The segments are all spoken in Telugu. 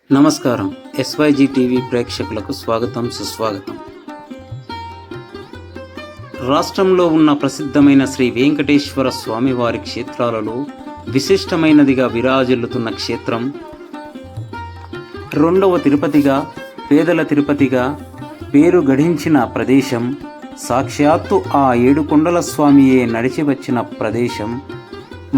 నమస్కారం. ఎస్వైజీ టీవీ ప్రేక్షకులకు స్వాగతం, సుస్వాగతం. రాష్ట్రంలో ఉన్న ప్రసిద్ధమైన శ్రీ వెంకటేశ్వర స్వామివారి క్షేత్రాలలో విశిష్టమైనదిగా విరాజిల్లుతున్న క్షేత్రం, రెండవ తిరుపతిగా, పేదల తిరుపతిగా పేరు గడించిన ప్రదేశం, సాక్షాత్తు ఆ ఏడుకొండల స్వామియే నడిచి వచ్చిన ప్రదేశం,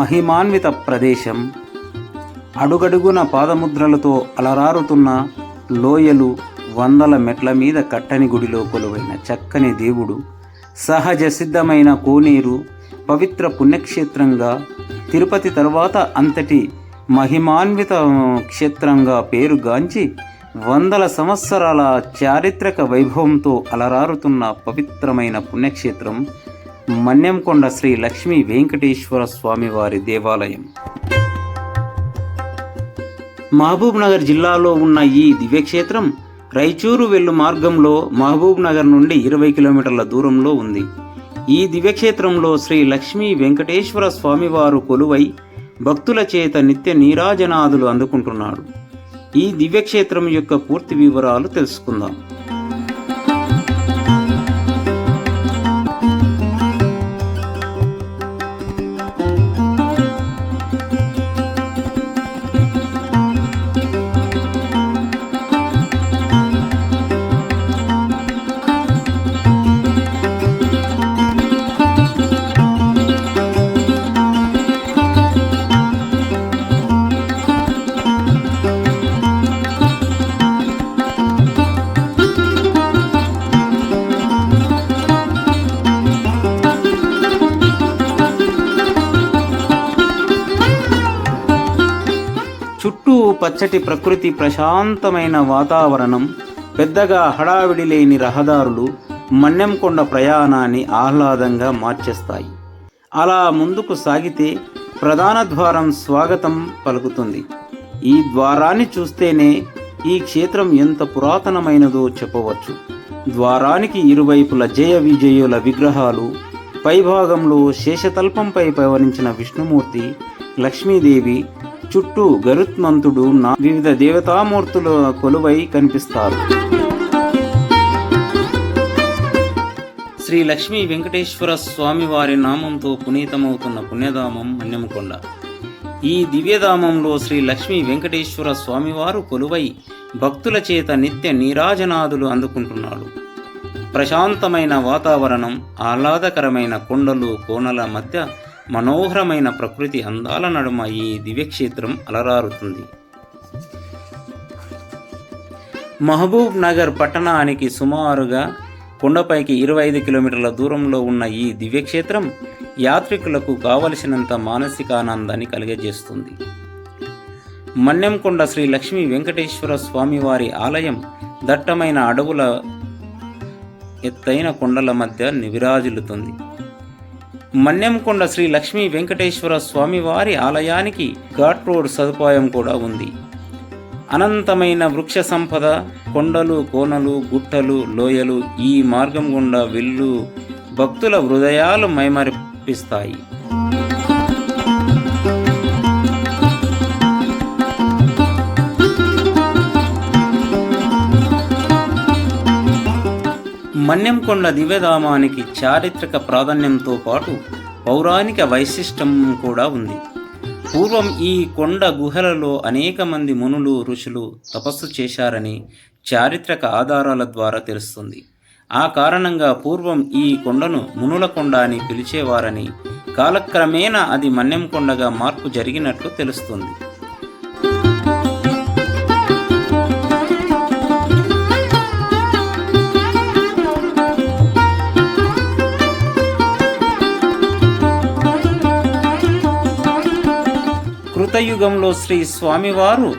మహిమాన్విత ప్రదేశం, అడుగడుగున పాదముద్రలతో అలరారుతున్న లోయలు, వందల మెట్ల మీద కట్టని గుడిలో కొలువైన చక్కని దేవుడు, సహజ సిద్ధమైన కోనేరు, పవిత్ర పుణ్యక్షేత్రంగా తిరుపతి తర్వాత అంతటి మహిమాన్విత క్షేత్రంగా పేరుగాంచి వందల సంవత్సరాల చారిత్రక వైభవంతో అలరారుతున్న పవిత్రమైన పుణ్యక్షేత్రం మన్యంకొండ శ్రీ లక్ష్మీ వెంకటేశ్వర స్వామివారి దేవాలయం. మహబూబ్ నగర్ జిల్లాలో ఉన్న ఈ దివ్యక్షేత్రం రాయచూరు వెళ్ళు మార్గంలో మహబూబ్ నగర్ నుండి 20 కిలోమీటర్ల దూరంలో ఉంది. ఈ దివ్యక్షేత్రంలో శ్రీ లక్ష్మీ వెంకటేశ్వర స్వామివారు కొలువై భక్తుల చేత నిత్య నీరాజనాదులు అందుకుంటున్నాడు. ఈ దివ్యక్షేత్రం యొక్క పూర్తి వివరాలు తెలుసుకుందాం. చుట్టూ పచ్చటి ప్రకృతి, ప్రశాంతమైన వాతావరణం, పెద్దగా హడావిడి లేని రహదారులు మన్యంకొండ ప్రయాణాన్ని ఆహ్లాదంగా మార్చేస్తాయి. అలా ముందుకు సాగితే ప్రధాన ద్వారం స్వాగతం పలుకుతుంది. ఈ ద్వారాన్ని చూస్తేనే ఈ క్షేత్రం ఎంత పురాతనమైనదో చెప్పవచ్చు. ద్వారానికి ఇరువైపుల జయ విజయుల విగ్రహాలు, పైభాగంలో శేషతల్పంపై పవరించిన విష్ణుమూర్తి, లక్ష్మీదేవి, చుట్టూ గరుత్మంతుడు, వివిధ దేవతామూర్తుల కొలువై కనిపిస్తారు. శ్రీ లక్ష్మీ వెంకటేశ్వర స్వామి వారి నామంతో పునీతమవుతున్న పుణ్యధామం మన్యంకొండ. ఈ దివ్యధామంలో శ్రీ లక్ష్మీ వెంకటేశ్వర స్వామివారు కొలువై భక్తుల చేత నిత్య నీరాజనాదులు అందుకుంటున్నాడు. ప్రశాంతమైన వాతావరణం, ఆహ్లాదకరమైన కొండలు, కోనల మధ్య మనోహరమైన ప్రకృతి అందాల నడుమ ఈ దివ్యక్షేత్రం అలరారుతుంది. మహబూబ్ నగర్ పట్టణానికి సుమారుగా కొండపైకి 25 కిలోమీటర్ల దూరంలో ఉన్న ఈ దివ్యక్షేత్రం యాత్రికులకు కావలసినంత మానసికానందాన్ని కలిగజేస్తుంది. మన్యంకొండ శ్రీ లక్ష్మీ వెంకటేశ్వర స్వామివారి ఆలయం దట్టమైన అడవుల, ఎత్తైన కొండల మధ్య విరాజిల్లుతుంది. మన్యంకొండ శ్రీ లక్ష్మీ వెంకటేశ్వర స్వామివారి ఆలయానికి ఘాట్ రోడ్ సదుపాయం కూడా ఉంది. అనంతమైన వృక్ష సంపద, కొండలు, కోనలు, గుట్టలు, లోయలు ఈ మార్గం గుండా వెళ్ళు భక్తుల హృదయాలు మైమరిపిస్తాయి. మన్యంకొండ దివ్యధామానికి చారిత్రక ప్రాధాన్యంతో పాటు పౌరాణిక వైశిష్టం కూడా ఉంది. పూర్వం ఈ కొండ గుహలలో అనేక మంది మునులు, ఋషులు తపస్సు చేశారని చారిత్రక ఆధారాల ద్వారా తెలుస్తుంది. ఆ కారణంగా పూర్వం ఈ కొండను మునుల కొండ అని పిలిచేవారని, కాలక్రమేణా అది మన్యంకొండగా మార్పు జరిగినట్లు తెలుస్తుంది. కృతయుగంలో శ్రీ స్వామివారు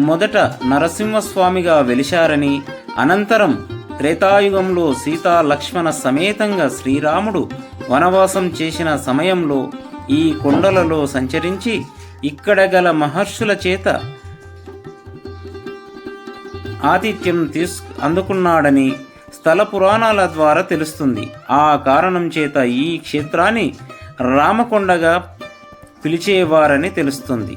మొదట నరసింహస్వామిగా వెలిశారని, అనంతరం త్రేతాయుగంలో సీతా లక్ష్మణ సమేతంగా శ్రీరాముడు వనవాసం చేసిన సమయంలో ఈ కొండలలో సంచరించి ఇక్కడ గల మహర్షుల చేత ఆతిథ్యం అందుకున్నాడని స్థల పురాణాల ద్వారా తెలుస్తుంది. ఆ కారణం చేత ఈ క్షేత్రాన్ని రామకొండగా పిలిచేవారని తెలుస్తుంది.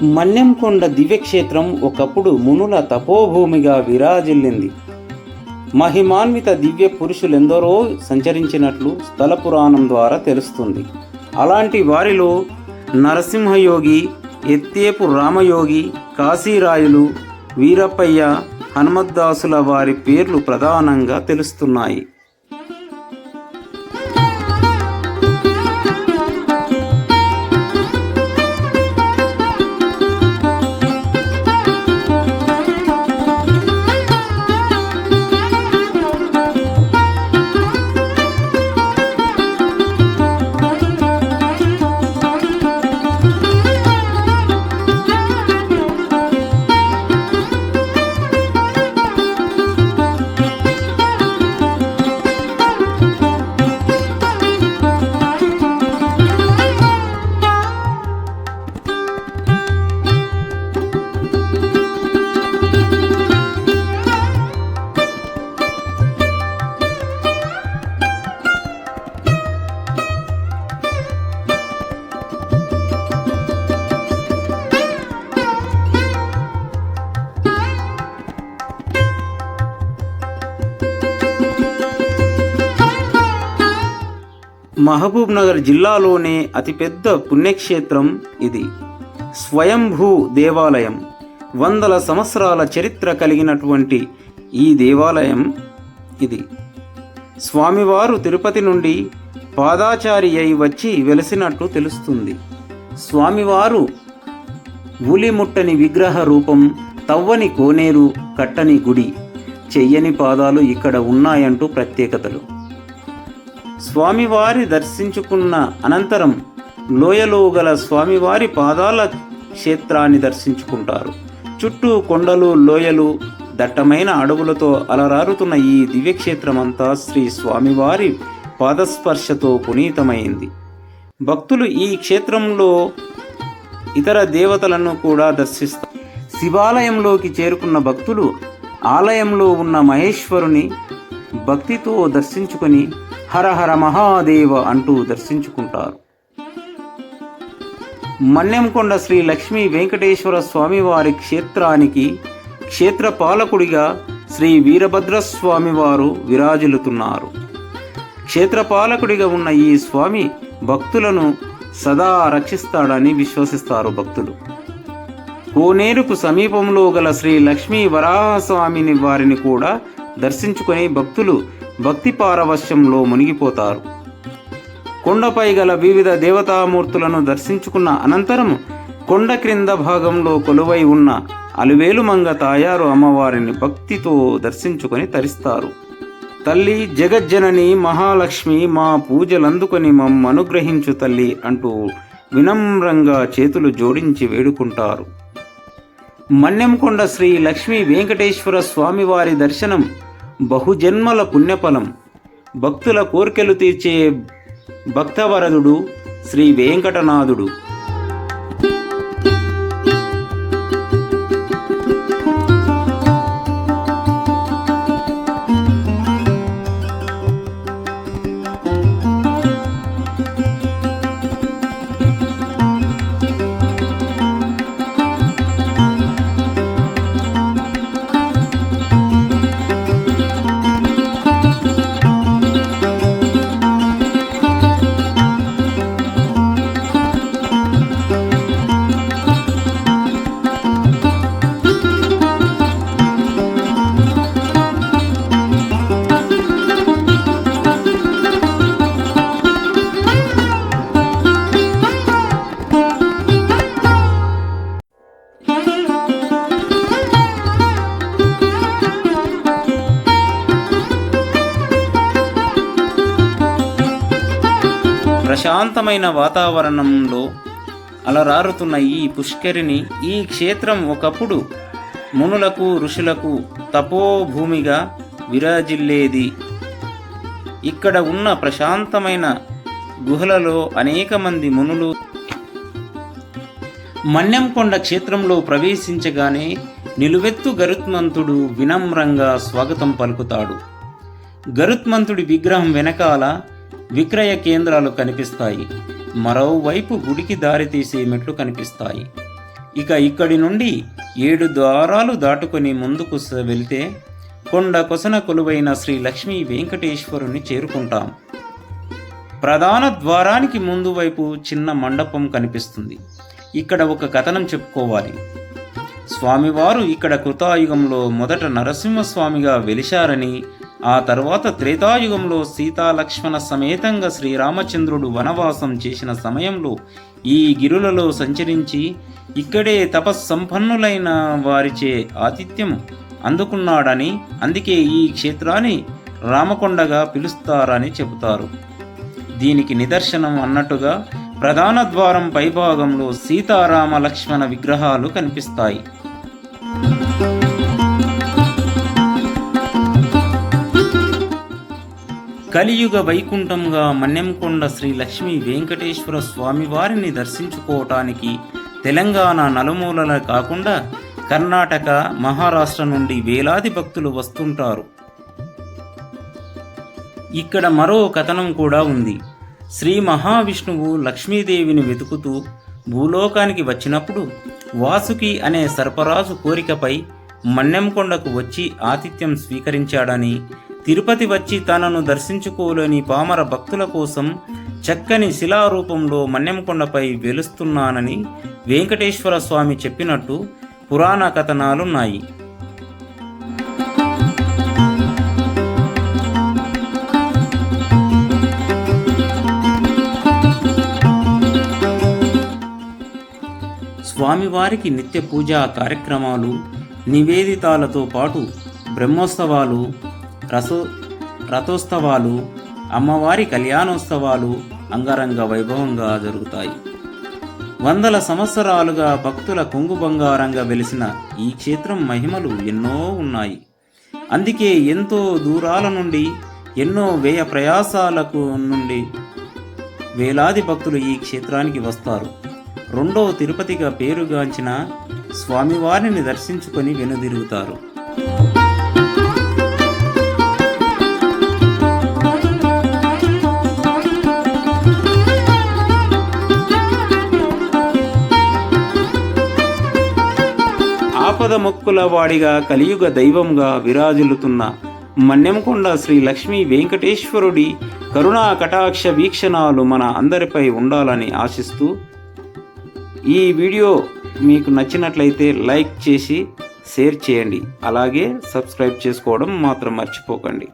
మన్నెంకొండ దివ్యక్షేత్రం ఒకప్పుడు మునుల తపోభూమిగా విరాజిల్లింది. మహిమాన్విత దివ్య పురుషులెందరో సంచరించినట్లు స్థల పురాణం ద్వారా తెలుస్తుంది. అలాంటి వారిలో నరసింహయోగి, ఎత్తేపు రామయోగి, కాశీరాయులు, వీరప్పయ్య, హనుమద్దాసుల వారి పేర్లు ప్రధానంగా తెలుస్తున్నాయి. మహబూబ్ నగర్ జిల్లాలోనే అతిపెద్ద పుణ్యక్షేత్రం ఇది. స్వయంభూ దేవాలయం. వందల సంవత్సరాల చరిత్ర కలిగినటువంటి ఈ దేవాలయం ఇది. స్వామివారు తిరుపతి నుండి పాదాచారి అయి వచ్చి వెలిసినట్టు తెలుస్తుంది. స్వామివారు ఉలిముట్టని విగ్రహ రూపం, తవ్వని కోనేరు, కట్టని గుడి, చెయ్యని పాదాలు ఇక్కడ ఉన్నాయంటూ ప్రత్యేకతలు. స్వామివారి దర్శించుకున్న అనంతరం లోయలో గల స్వామివారి పాదాల క్షేత్రాన్ని దర్శించుకుంటారు. చుట్టూ కొండలు, లోయలు, దట్టమైన అడవులతో అలరారుతున్న ఈ దివ్యక్షేత్రమంతా శ్రీ స్వామివారి పాదస్పర్శతో పునీతమైంది. భక్తులు ఈ క్షేత్రంలో ఇతర దేవతలను కూడా దర్శిస్తారు. శివాలయంలోకి చేరుకున్న భక్తులు ఆలయంలో ఉన్న మహేశ్వరుని భక్తితో దర్శించుకొని హరహర మహాదేవ అంటూ దర్శించుకుంటారు. మన్నెంకొండ శ్రీ లక్ష్మీ వెంకటేశ్వర స్వామివారి క్షేత్రానికి క్షేత్రపాలకుడిగా శ్రీ వీరభద్రస్వామివారు విరాజిల్లుతున్నారు. క్షేత్రపాలకుడిగా ఉన్న ఈ స్వామి భక్తులను సదా రక్షిస్తాడని విశ్వసిస్తారు భక్తులు. కోనేరుకు సమీపంలో గల శ్రీ లక్ష్మీ వరాహస్వామిని వారిని కూడా దర్శించుకొని భక్తులు భక్తి పారవశ్యంలో మునిగిపోతారు. కొండపై గల వివిధ దేవతామూర్తులను దర్శించుకున్న అనంతరం కొండ క్రింద భాగంలో కొలువై ఉన్న అలివేలుమంగ తాయారు అమ్మవారిని భక్తితో దర్శించుకొని తరిస్తారు. తల్లి జగజ్జనని మహాలక్ష్మి, మా పూజలందుకొని మమ్మనుగ్రహించు తల్లి అంటూ వినమ్రంగా చేతులు జోడించి వేడుకుంటారు. మన్నెంకొండ శ్రీ లక్ష్మీ వెంకటేశ్వర స్వామివారి దర్శనం బహుజన్మల పుణ్యఫలం. భక్తుల కోర్కెలు తీర్చే భక్తవరదుడు శ్రీ వెంకటనాథుడు. ప్రశాంతమైన వాతావరణంలో అలరారుతున్న ఈ పుష్కరిణి, ఈ క్షేత్రం ఒకప్పుడు మునులకు, ఋషులకు తపోభూమిగా విరాజిల్లేది. ఇక్కడ ఉన్న ప్రశాంతమైన గుహలలో అనేక మంది మునులు మన్నెంకొండ క్షేత్రంలో ప్రవేశించగానే నిలువెత్తు గరుత్మంతుడు వినమ్రంగా స్వాగతం పలుకుతాడు. గరుత్మంతుడి విగ్రహం వెనకాల విక్రయ కేంద్రాలు కనిపిస్తాయి. మరోవైపు గుడికి దారితీసే మెట్లు కనిపిస్తాయి. ఇక ఇక్కడి నుండి 7 ద్వారాలు దాటుకొని ముందుకు వెళ్తే కొండ కొసన కొలువైన శ్రీ లక్ష్మీ వెంకటేశ్వరుని చేరుకుంటాం. ప్రధాన ద్వారానికి ముందు వైపు చిన్న మండపం కనిపిస్తుంది. ఇక్కడ ఒక కథనం చెప్పుకోవాలి. స్వామివారు ఇక్కడ కృతాయుగంలో మొదట నరసింహస్వామిగా వెలిశారని, ఆ తర్వాత త్రేతాయుగంలో సీతాలక్ష్మణ సమేతంగా శ్రీరామచంద్రుడు వనవాసం చేసిన సమయంలో ఈ గిరులలో సంచరించి ఇక్కడే తపస్సంపన్నులైన వారిచే ఆతిథ్యం అందుకున్నాడని, అందుకే ఈ క్షేత్రాన్ని రామకొండగా పిలుస్తారని చెబుతారు. దీనికి నిదర్శనం అన్నట్టుగా ప్రధాన ద్వారం పైభాగంలో సీతారామ లక్ష్మణ విగ్రహాలు కనిపిస్తాయి. కలియుగ వైకుంఠంగా మన్నెంకొండ శ్రీ లక్ష్మీ వెంకటేశ్వర స్వామివారిని దర్శించుకోవటానికి తెలంగాణ నలుమూలల కాకుండా కర్ణాటక, మహారాష్ట్ర నుండి వేలాది భక్తులు వస్తుంటారు. ఇక్కడ మరో కథనం కూడా ఉంది. శ్రీ మహావిష్ణువు లక్ష్మీదేవిని వెతుకుతూ భూలోకానికి వచ్చినప్పుడు వాసుకి అనే సర్పరాజు కోరికపై మన్నెంకొండకు వచ్చి ఆతిథ్యం స్వీకరించాడని, తిరుపతి వచ్చి తనను దర్శించుకోలేని పామర భక్తుల కోసం చక్కని శిలారూపంలో మన్నెంకొండపై వెలుస్తున్నానని వెంకటేశ్వర స్వామి చెప్పినట్టు పురాణ కథనాలున్నాయి. స్వామివారికి నిత్య పూజా కార్యక్రమాలు, నివేదితాలతో పాటు బ్రహ్మోత్సవాలు, రథోత్సవాలు, అమ్మవారి కళ్యాణోత్సవాలు అంగరంగ వైభవంగా జరుగుతాయి. వందల సంవత్సరాలుగా భక్తుల కొంగు బంగారంగా వెలిసిన ఈ క్షేత్రం మహిమలు ఎన్నో ఉన్నాయి. అందుకే ఎంతో దూరాల నుండి, ఎన్నో వ్యయ ప్రయాసాలకు నుండి వేలాది భక్తులు ఈ క్షేత్రానికి వస్తారు. రెండో తిరుపతిగా పేరుగాంచిన స్వామివారిని దర్శించుకొని వెనుదిరుగుతారు. ఆపద మొక్కుల వాడిగా కలియుగ దైవంగా విరాజిల్లుతున్న మన్నెంకొండ శ్రీ లక్ష్మీ వెంకటేశ్వరుడి కరుణా కటాక్ష వీక్షణాలు మన అందరిపై ఉండాలని ఆశిస్తూ, ఈ వీడియో మీకు నచ్చినట్లయితే లైక్ చేసి షేర్ చేయండి. అలాగే సబ్స్క్రైబ్ చేసుకోవడం మాత్రం మర్చిపోకండి.